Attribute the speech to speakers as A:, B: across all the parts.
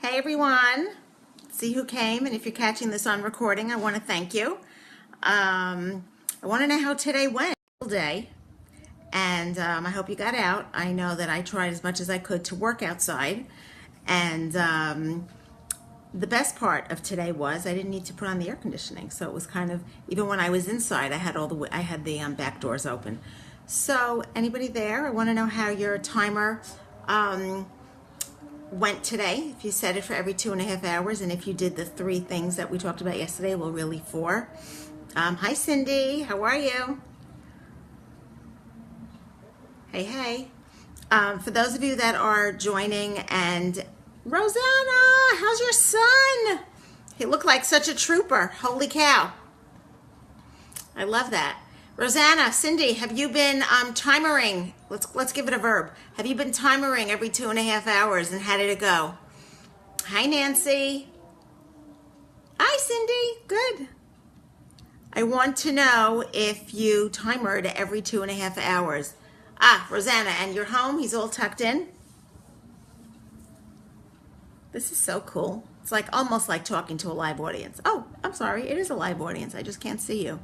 A: Hey everyone, see who came, and if you're catching this on recording, I want to thank you. I want to know how today went, day, and I hope you got out. I know that I tried as much as I could to work outside, and the best part of today was I didn't need to put on the air conditioning, so it was kind of, even when I was inside, I had the back doors open. So anybody there? I want to know how your timer went today, if you set it for every 2.5 hours, and if you did the 3 things that we talked about yesterday, well, really 4. Hi Cindy, how are you? Hey. For those of you that are joining, and Rosanna, how's your son? He looked like such a trooper. Holy cow. I love that. Rosanna, Cindy, have you been timering? Let's give it a verb. Have you been timering every 2.5 hours, and how did it go? Hi, Nancy. Hi, Cindy. Good. I want to know if you timered every 2.5 hours. Rosanna, and you're home? He's all tucked in? This is so cool. It's like almost like talking to a live audience. Oh, I'm sorry. It is a live audience. I just can't see you.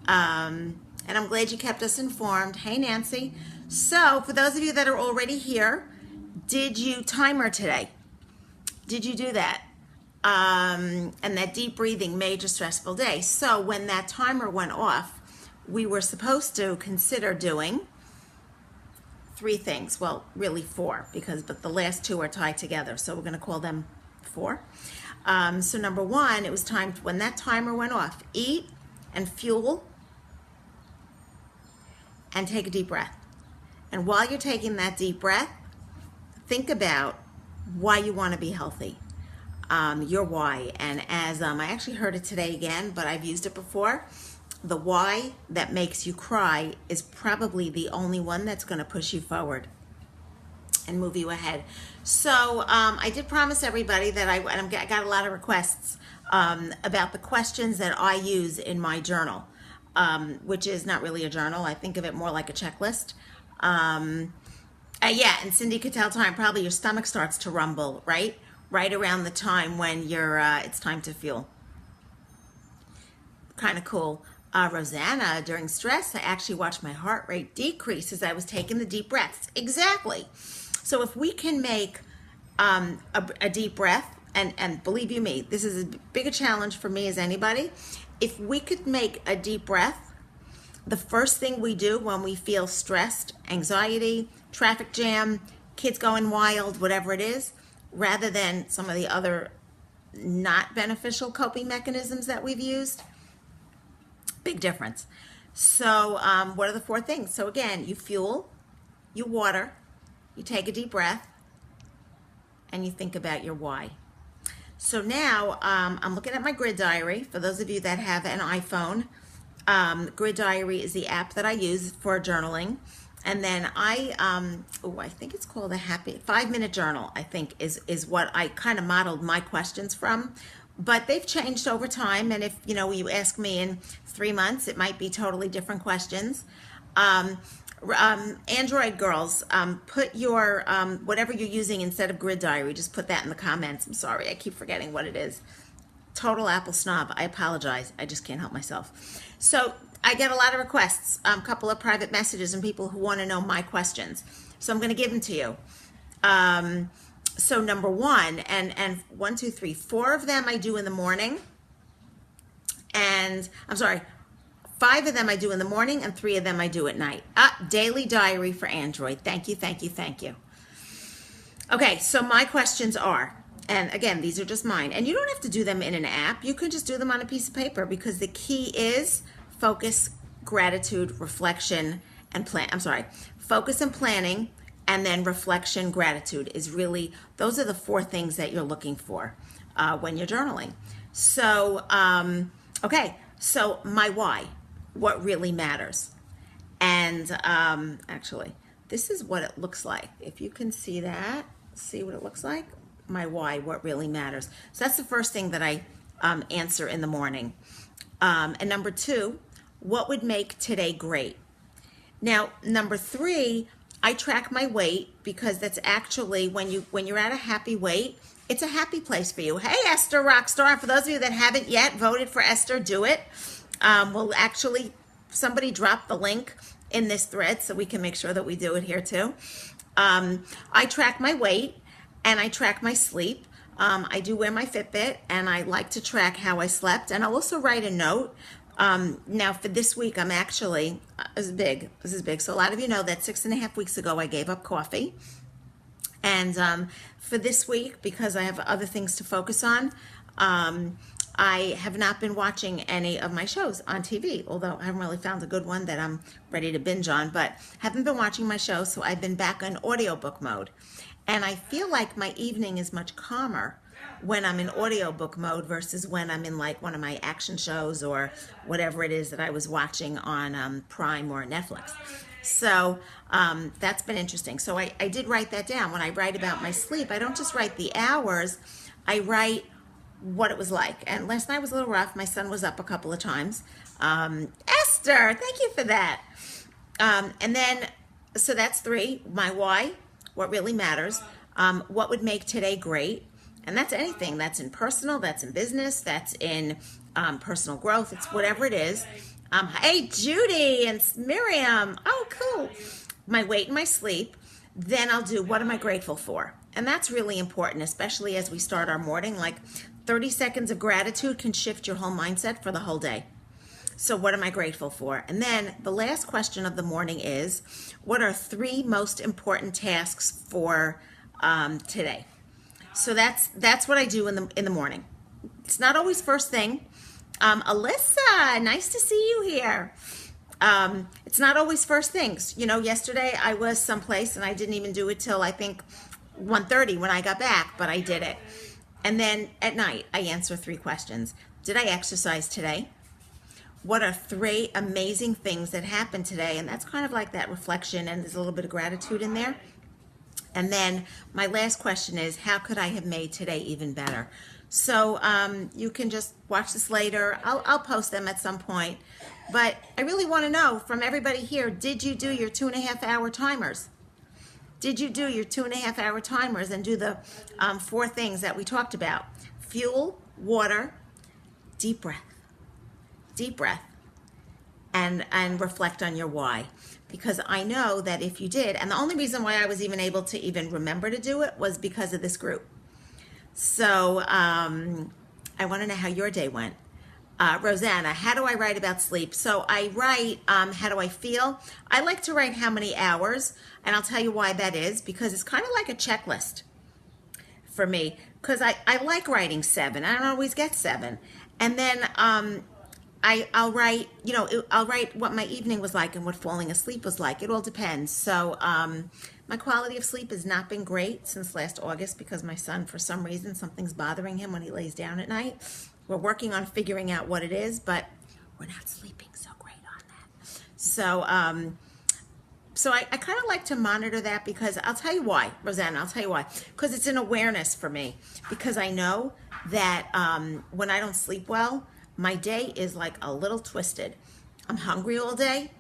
A: And I'm glad you kept us informed. Hey, Nancy. So for those of you that are already here, did you timer today? Did you do that? And that deep breathing made a stressful day. So when that timer went off, we were supposed to consider doing 3 things. Well, really 4, but the last 2 are tied together. So we're going to call them 4. So number 1, it was time when that timer went off, eat and fuel and take a deep breath. And while you're taking that deep breath, think about why you want to be healthy, your why. And as I actually heard it today again, but I've used it before, the why that makes you cry is probably the only one that's going to push you forward and move you ahead. So I did promise everybody that I got a lot of requests about the questions that I use in my journal, which is not really a journal. I think of it more like a checklist. Yeah, and Cindy could tell time, probably your stomach starts to rumble, right? Right around the time when it's time to fuel. Kind of cool. Rosanna, during stress, I actually watched my heart rate decrease as I was taking the deep breaths. Exactly. So if we can make a deep breath, and believe you me, this is as big a challenge for me as anybody. If we could make a deep breath the first thing we do when we feel stressed, anxiety, traffic jam, kids going wild, whatever it is, rather than some of the other not beneficial coping mechanisms that we've used, big difference. So what are the 4 things? So again, you fuel, you water, you take a deep breath, and you think about your why. So now I'm looking at my Grid Diary. For those of you that have an iPhone, Grid Diary is the app that I use for journaling. And then I think it's called a Happy 5-Minute Journal, I think is what I kind of modeled my questions from. But they've changed over time, and if you ask me in 3 months, it might be totally different questions. Android girls, put your whatever you're using instead of Grid Diary, just put that in the comments. I'm sorry, I keep forgetting what it is. Total Apple snob. I apologize. I just can't help myself. So I get a lot of requests, a couple of private messages, and people who want to know my questions. So I'm going to give them to you. So number 1, and 1, 2, 3, 4 of them I do in the morning, and I'm sorry, 5 of them I do in the morning, and 3 of them I do at night. Daily diary for Android. Thank you. Okay, so my questions are, and again, these are just mine, and you don't have to do them in an app. You can just do them on a piece of paper, because the key is focus, gratitude, reflection, and plan. I'm sorry, focus and planning, and then reflection, gratitude is really, those are the 4 things that you're looking for when you're journaling. So, okay, so my why, what really matters. And actually, this is what it looks like. If you can see that, see what it looks like? My why, what really matters. So that's the first thing that I answer in the morning. And number 2, what would make today great? Now, number 3, I track my weight because that's actually when you're at a happy weight, it's a happy place for you. Hey, Esther Rockstar. For those of you that haven't yet voted for Esther, do it. We'll actually, somebody drop the link in this thread so we can make sure that we do it here too. I track my weight and I track my sleep. I do wear my Fitbit and I like to track how I slept, and I'll also write a note. Now for this week, I'm actually, this is big. So a lot of you know that 6.5 weeks ago, I gave up coffee. And for this week, because I have other things to focus on, I have not been watching any of my shows on TV, although I haven't really found a good one that I'm ready to binge on, but haven't been watching my shows, so I've been back on audiobook mode. And I feel like my evening is much calmer when I'm in audiobook mode versus when I'm in like one of my action shows or whatever it is that I was watching on Prime or Netflix. So that's been interesting. So I did write that down. When I write about my sleep, I don't just write the hours, I write what it was like. And last night was a little rough. My son was up a couple of times. Esther, thank you for that. And then, so that's 3. My why, what really matters. What would make today great? And that's anything. That's in personal, that's in business, that's in personal growth. It's whatever it is. Hey, Judy and Miriam. Oh, cool. My weight and my sleep. Then I'll do what am I grateful for? And that's really important, especially as we start our morning. Like 30 seconds of gratitude can shift your whole mindset for the whole day. So what am I grateful for? And then the last question of the morning is, what are 3 most important tasks for today? So that's what I do in the morning. It's not always first thing. Alyssa, nice to see you here. It's not always first things. You know, yesterday I was someplace and I didn't even do it till I think 1:30 when I got back, but I did it. And then at night I answer 3 questions. Did I exercise today? What are 3 amazing things that happened today? And that's kind of like that reflection, and there's a little bit of gratitude in there. And then my last question is, how could I have made today even better? So you can just watch this later. I'll post them at some point. But I really want to know from everybody here, did you do your 2.5-hour timers? Did you do your 2.5-hour timers and do the 4 things that we talked about? Fuel, water, deep breath, and reflect on your why. Because I know that if you did, and the only reason why I was even able to even remember to do it was because of this group. So I want to know how your day went. Rosanna, how do I write about sleep? So I write, how do I feel? I like to write how many hours, and I'll tell you why that is, because it's kind of like a checklist for me, because I like writing 7. I don't always get 7. And then I'll write, you know, I'll write what my evening was like and what falling asleep was like. It all depends. So my quality of sleep has not been great since last August because my son, for some reason, something's bothering him when he lays down at night. We're working on figuring out what it is, but we're not sleeping so great on that. So I kind of like to monitor that, because I'll tell you why, Rosanna, I'll tell you why. Because it's an awareness for me, because I know that when I don't sleep well, my day is like a little twisted. I'm hungry all day.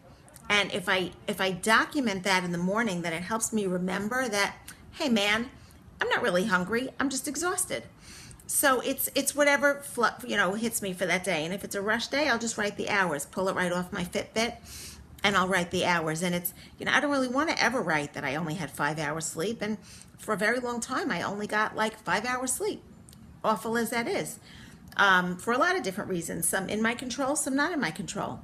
A: And if I document that in the morning, then it helps me remember that, hey man, I'm not really hungry. I'm just exhausted. So it's whatever hits me for that day. And if it's a rush day, I'll just write the hours, pull it right off my Fitbit, and I'll write the hours. And it's, I don't really want to ever write that I only had 5 hours sleep. And for a very long time, I only got like 5 hours sleep, awful as that is. For a lot of different reasons, some in my control, some not in my control.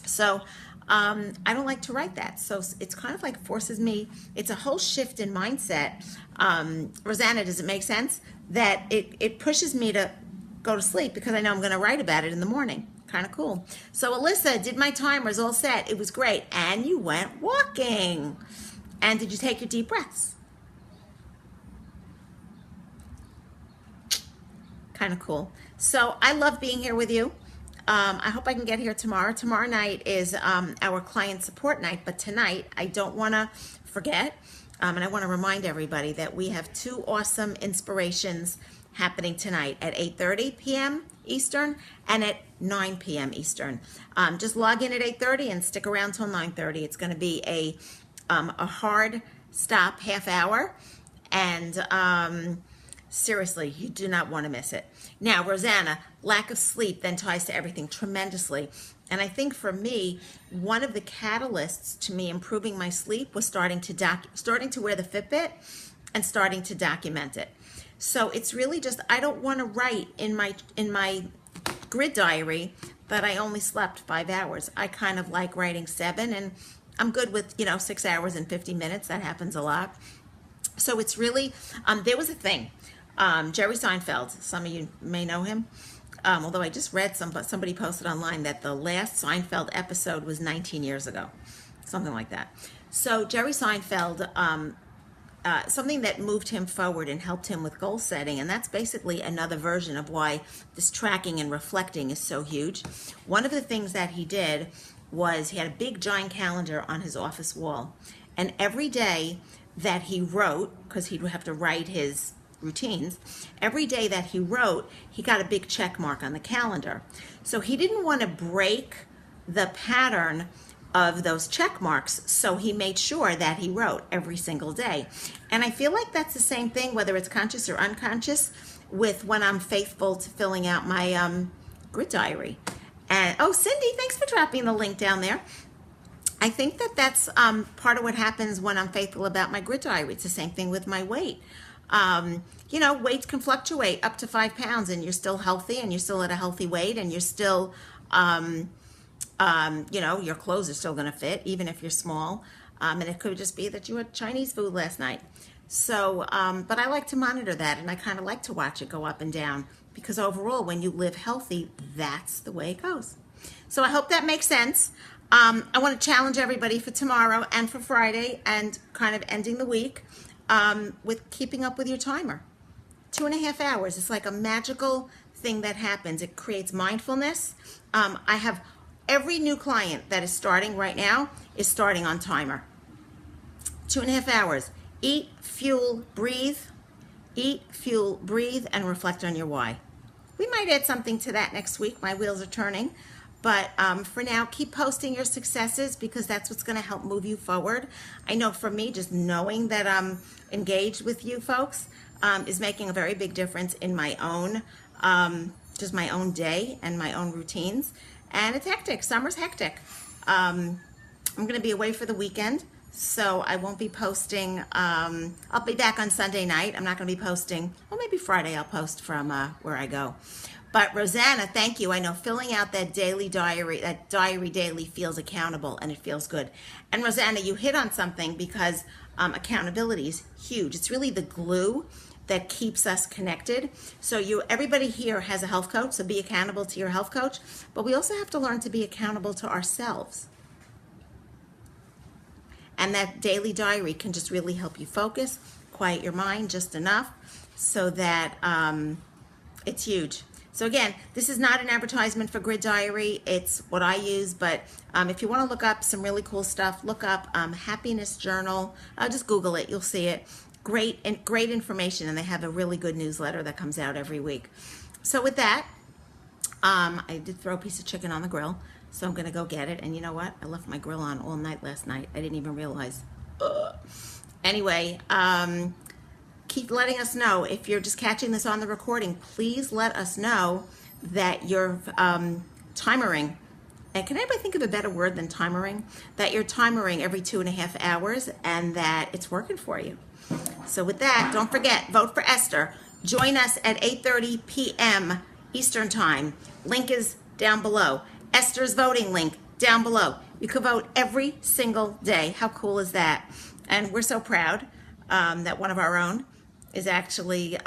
A: So I don't like to write that. So it's kind of like forces me, it's a whole shift in mindset. Rosanna, does it make sense? That it pushes me to go to sleep because I know I'm going to write about it in the morning. Kind of cool. So Alyssa, did my timers all set? It was great. And you went walking. And did you take your deep breaths? Kind of cool. So I love being here with you. I hope I can get here tomorrow. Tomorrow night is our client support night, but tonight I don't want to forget, and I want to remind everybody that we have 2 awesome inspirations happening tonight at 8:30 p.m. Eastern and at 9 p.m. Eastern. Just log in at 8:30 and stick around till 9:30. It's going to be a a hard stop half hour, and seriously, you do not want to miss it. Now, Rosanna, lack of sleep then ties to everything tremendously. And I think for me, one of the catalysts to me improving my sleep was starting to wear the Fitbit and starting to document it. So it's really just, I don't want to write in my grid diary that I only slept 5 hours. I kind of like writing 7, and I'm good with 6 hours and 50 minutes. That happens a lot. So it's really there was a thing. Jerry Seinfeld, some of you may know him, although I just read somebody posted online that the last Seinfeld episode was 19 years ago, something like that. So Jerry Seinfeld, something that moved him forward and helped him with goal setting, and that's basically another version of why this tracking and reflecting is so huge. One of the things that he did was he had a big giant calendar on his office wall, and every day that he wrote, because he'd have to write his routines, every day that he wrote, he got a big check mark on the calendar. So he didn't want to break the pattern of those check marks, so he made sure that he wrote every single day. And I feel like that's the same thing, whether it's conscious or unconscious, with when I'm faithful to filling out my grid diary. And oh, Cindy, thanks for dropping the link down there. I think that that's part of what happens when I'm faithful about my grid diary. It's the same thing with my weight. Weights can fluctuate up to 5 pounds, and you're still healthy, and you're still at a healthy weight, and you're still, your clothes are still going to fit, even if you're small. And it could just be that you had Chinese food last night. So, but I like to monitor that, and I kind of like to watch it go up and down, because overall, when you live healthy, that's the way it goes. So I hope that makes sense. I want to challenge everybody for tomorrow and for Friday, and kind of ending the week with keeping up with your timer. 2.5 hours. It's like a magical thing that happens. It creates mindfulness. I have every new client that is starting right now is starting on timer. 2.5 hours. Eat, fuel, breathe. Eat, fuel, breathe, and reflect on your why. We might add something to that next week. My wheels are turning. But for now, keep posting your successes, because that's what's going to help move you forward. I know for me, just knowing that I'm engaged with you folks is making a very big difference in my own, just my own day and my own routines. And it's hectic. Summer's hectic. I'm going to be away for the weekend, so I won't be posting. I'll be back on Sunday night. I'm not going to be posting. Well, maybe Friday I'll post from where I go. But Rosanna, thank you. I know filling out that daily diary, that diary daily, feels accountable, and it feels good. And Rosanna, you hit on something, because accountability is huge. It's really the glue that keeps us connected. So everybody here has a health coach, so be accountable to your health coach. But we also have to learn to be accountable to ourselves. And that daily diary can just really help you focus, quiet your mind just enough so that it's huge. So again, this is not an advertisement for Grid Diary. It's what I use, but if you want to look up some really cool stuff, look up Happiness Journal. Just Google it. You'll see it. Great information, and they have a really good newsletter that comes out every week. So with that, I did throw a piece of chicken on the grill, so I'm going to go get it. And you know what? I left my grill on all night last night. I didn't even realize. Anyway, keep letting us know. If you're just catching this on the recording, please let us know that you're timering. And can anybody think of a better word than timering? That you're timering every 2.5 hours, and that it's working for you. So with that, don't forget, vote for Esther. Join us at 8:30 p.m. Eastern Time. Link is down below. Esther's voting link down below. You can vote every single day. How cool is that? And we're so proud that one of our own is actually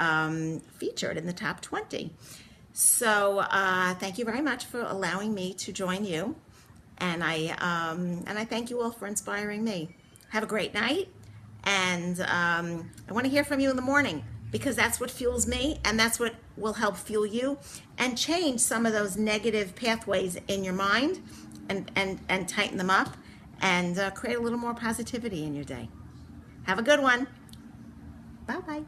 A: featured in the top 20. So thank you very much for allowing me to join you, and I thank you all for inspiring me. Have a great night, and I want to hear from you in the morning, because that's what fuels me, and that's what will help fuel you and change some of those negative pathways in your mind, and tighten them up, and create a little more positivity in your day. Have a good one. Bye-bye.